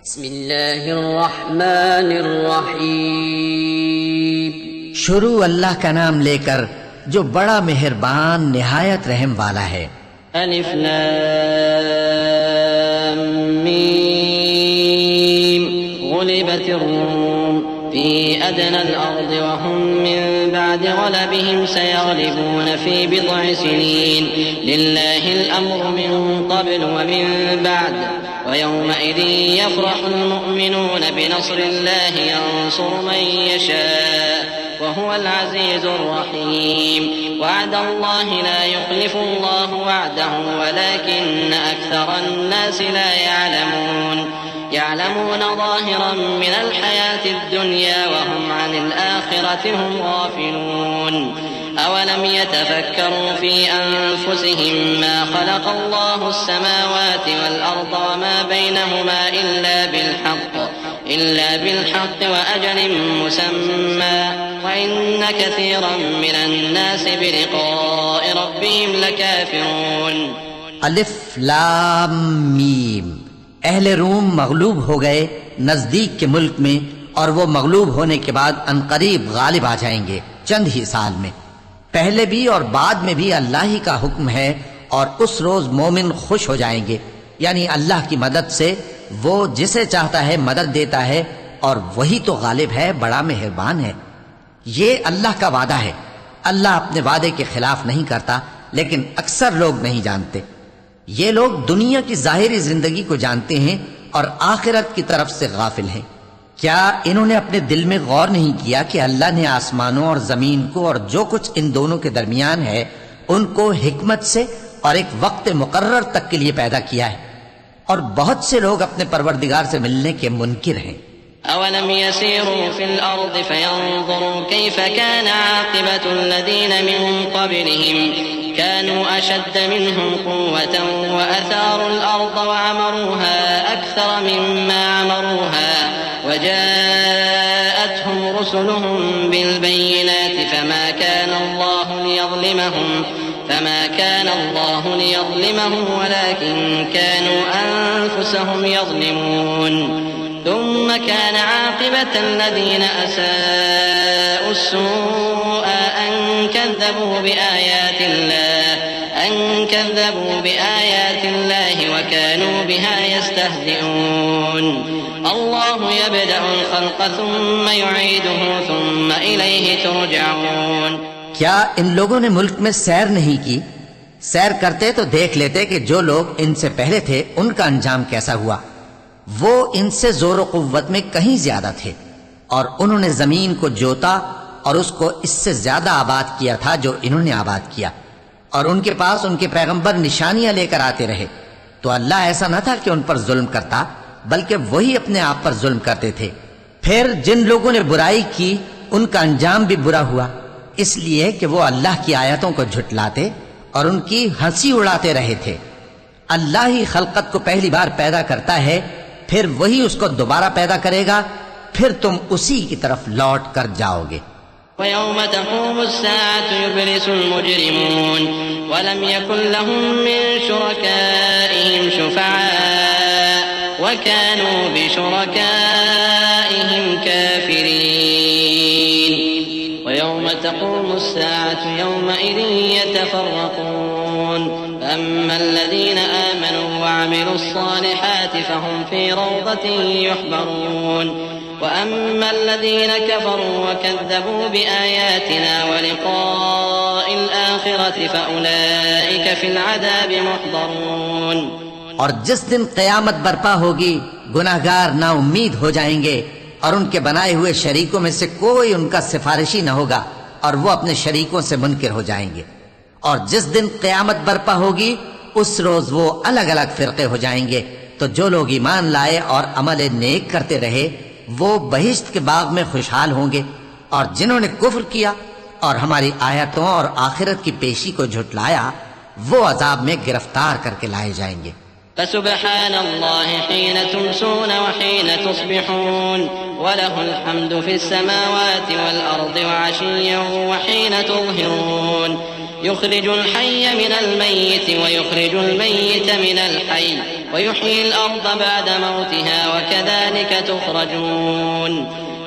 बिस्मिल्लाहिर्रहमानिर्रहीम। शुरू अल्लाह का नाम लेकर जो बड़ा मेहरबान निहायत रहम वाला है। अलिफ लाम मीम गुलिबतिर रूम फी अदनल अर्द व हुम मिन बअद गलबिहिम सयगलिबून फी बिदअ सिनीन लिल्लाहिल अम्रु मिन क़ब्ल व मिन बअद व यौमइज़िन यफ़रहुल मुअमिनून बिनस्रिल्लाहि यंसुरु मन यशा वहुवल अज़ीज़ुर रहीम। वअदल्लाहि ला युख़्लिफ़ुल्लाहु वअदहु वलाकिन्न अक्सरन्नासि ला यअलमून। यअलमून ज़ाहिरन मिनल हयातिद दुनिया वहुम अनिल आखिरति हुम गाफ़िलून। अवलम यतफ़क्करू फ़ी अन्फ़ुसिहिम मा ख़लक़ल्लाहुस समावाति वल अर्द वमा बैनहुमा इल्ला बिल्हक़्क़ व अजलिन मुसम्मा व इन्न कसीरन मिनन नासि बिलिक़ाइ रब्बिहिम लकाफ़िरून। अलिफ लाम मीम। अहले रूम मगलूब हो गए नजदीक के मुल्क में, और वो मगलूब होने के बाद अनकरीब गालिब आ जाएंगे चंद ही साल में। पहले भी और बाद में भी अल्लाह ही का हुक्म है, और उस रोज मोमिन खुश हो जाएंगे, यानी अल्लाह की मदद से वो जिसे चाहता है मदद देता है, और वही तो गालिब है, बड़ा मेहरबान है। ये अल्लाह का वादा है। अल्लाह अपने वादे के खिलाफ नहीं करता, लेकिन अक्सर लोग नहीं जानते। ये लोग दुनिया की जाहिरी जिंदगी को जानते हैं और आखिरत की तरफ से गाफिल हैं। क्या इन्होंने अपने दिल में गौर नहीं किया कि अल्लाह ने आसमानों और जमीन को और जो कुछ इन दोनों के दरमियान है उनको हिकमत से और एक वक्त मुकर्रर तक के लिए पैदा किया है, और बहुत से लोग अपने परवरदिगार से मिलने के मुनकिर हैं। अवलम यसीरू फिल अर्द फयंज़ुरू कैफ़ कान आक़िबतुल्लज़ीन मिन क़ब्लिहिम कानू अशद्द मिनहुम क़ुव्वतन व असारुल अर्द व अमरूहा अक्सर मिम्मा अमरूहा व जाअतहुम रुसुलुहुम बिल बय्यिनाति फमा कान अल्लाहु लियज़लिमहुम वलाकिन कानू अनफुसहुम यज़लिमून। ثم كان عاقبة الذين أساءوا السوء أن كذبوا بآيات الله وكانوا بها يستهزئون। الله يبدأ الخلق ثم يعيده ثم إليه ترجعون। क्या इन लोगों ने मुल्क में सैर नहीं की? सैर करते तो देख लेते कि जो लोग इनसे पहले थे उनका अंजाम कैसा हुआ। वो इनसे जोर कुव्वत में कहीं ज्यादा थे, और उन्होंने जमीन को जोता और उसको इससे ज्यादा आबाद किया था जो इन्होंने आबाद किया, और उनके पास उनके पैगंबर निशानियां लेकर आते रहे। तो अल्लाह ऐसा न था कि उन पर जुल्म करता, बल्कि वही अपने आप पर जुल्म करते थे। फिर जिन लोगों ने बुराई की उनका अंजाम भी बुरा हुआ, इसलिए कि वो अल्लाह की आयतों को झुटलाते और उनकी हंसी उड़ाते रहे थे। अल्लाह ही खलकत को पहली बार पैदा करता है, फिर वही उसको दोबारा पैदा करेगा, फिर तुम उसी की तरफ लौट कर जाओगे। वयौम तक़ूमुस्साअतु युब्लिसुल मुजरिमून वलम यकुन लहुम मिन शुरकाइहिम शुफ़अआ व कानू बिशुरकाइहिम काफ़िरीन। वयौम तक़ूमुस्साअतु यौमइज़िन यतफ़र्रक़ून अम्मा الذين آمنوا وعملوا الصالحات فهم في روضة يحبرون وأما الذين كفروا وكذبوا بآياتنا ولقاء الآخرة فأولئك في العذاب محضرون। और जिस दिन क़यामत बर्पा होगी गुनाहगार ना उम्मीद हो जाएंगे, और उनके बनाए हुए शरीकों में से कोई उनका सिफारिशी न होगा, और वो अपने शरीकों से मुनकिर हो जाएंगे। और जिस दिन क़यामत बर्पा होगी उस रोज वो अलग अलग फिरके हो जाएंगे। तो जो लोग ईमान लाए और अमल नेक करते रहे वो बहिश्त के बाग में खुशहाल होंगे, और जिन्होंने कुफ्र किया और हमारी आयतों और आखिरत की पेशी को झुटलाया वो अजाब में गिरफ्तार करके लाए जाएंगे। फसुब्हानल्लाहि हीन तुमसून व हीन तुस्बिहून वलहुल हम्दु फिस समावाति वल अर्दि व अशिय्यन व हीन तुज़हिरून। युखरिजुल हय्य मिनल मय्यित व युखरिजुल मय्यित मिनल हय्य व युह्यिल अर्द बअद मौतिहा व कज़ालिक तुखरजून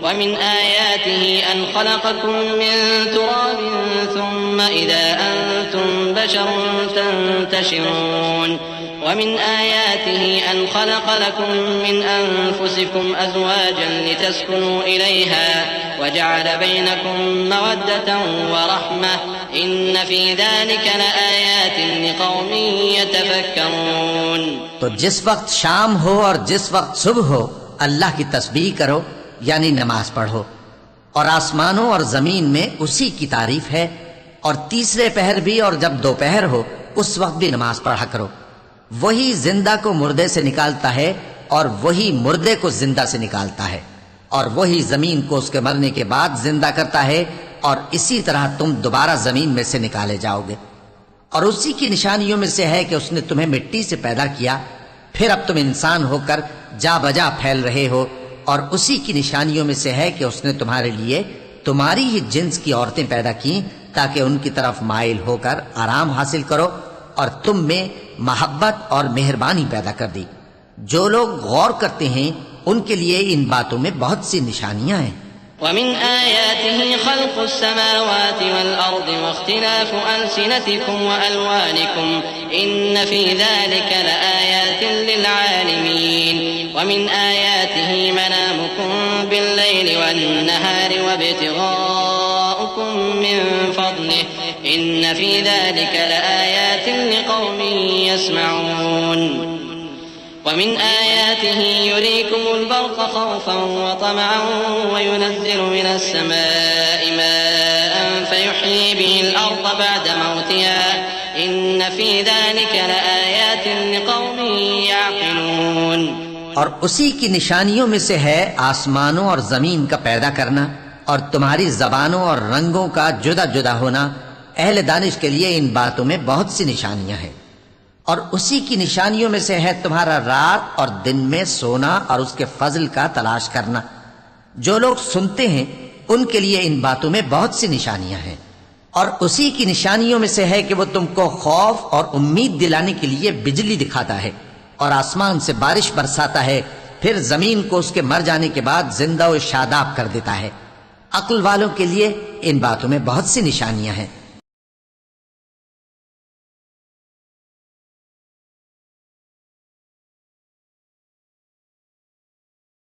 वमिन आयातिही अन खलक़कुम मिन तुराबिन सुम्मा इज़ा अंतुम बशरुन तंतशिरून वमिन आयातिही अन खलक़ लकुम मिन अनफुसिकुम अज़वाजन लितस्कुनू इलैहा वजअल बैनकुम मवद्दतन व रहमह इन्न फी ज़ालिक लआयातिन लिक़ौमिन यतफ़क्करून। तो जिस वक्त शाम हो और जिस वक्त सुबह हो अल्लाह की तस्बीह करो यानी नमाज पढ़ो, और आसमानों और जमीन में उसी की तारीफ है। और तीसरे पहर भी और जब दोपहर हो उस वक्त भी नमाज पढ़ा करो। वही जिंदा को मुर्दे से निकालता है और वही मुर्दे को जिंदा से निकालता है, और वही जमीन को उसके मरने के बाद जिंदा करता है, और इसी तरह तुम दोबारा जमीन में से निकाले जाओगे। और उसी की निशानियों में से है कि उसने तुम्हें मिट्टी से पैदा किया, फिर अब तुम इंसान होकर जा बजा फैल रहे हो। और उसी की निशानियों में से है कि उसने तुम्हारे लिए तुम्हारी ही जिन्स की औरतें पैदा की ताकि उनकी तरफ माइल होकर आराम हासिल करो, और तुम में मोहब्बत और मेहरबानी पैदा कर दी। जो लोग गौर करते हैं उनके लिए इन बातों में बहुत सी निशानियां हैं। वमिन आयातिही खल्क़ुस समावाति वल अर्दि वख्तिलाफु अलसिनतिकुम व अलवानिकुम इन्न फी ज़ालिक लआयातिन लिल आलिमीन वमिन आयातिही मनामुकुम बिल्लैलि वन नहारि वब्तिगाउकुम मिन फ़ज़लिहि इन्न फी ज़ालिक लआयातिन लिक़ौमिन यस्मऊन वमिन आयातिही युरीकुमुल बर्क़ ख़ौफ़न व तमअन व युनज़्ज़िलु मिनस समाइ माअन फ़युह्यी बिहिल अर्द बअद मौतिहा इन्न फी ज़ालिक लआयातिन लिक़ौमिन यअक़िलून। और उसी की निशानियों में से है आसमानों और जमीन का पैदा करना और तुम्हारी जबानों और रंगों का जुदा जुदा होना। अहले दानिश के लिए इन बातों में बहुत सी निशानियां हैं। और उसी की निशानियों में से है तुम्हारा रात और दिन में सोना और उसके फजल का तलाश करना। जो लोग सुनते हैं उनके लिए इन बातों में बहुत सी निशानियां हैं। और उसी की निशानियों में से है कि वो तुमको खौफ और उम्मीद दिलाने के लिए बिजली दिखाता है और आसमान से बारिश बरसाता है, फिर जमीन को उसके मर जाने के बाद जिंदा व शादाब कर देता है। अक्ल वालों के लिए इन बातों में बहुत सी निशानियां हैं।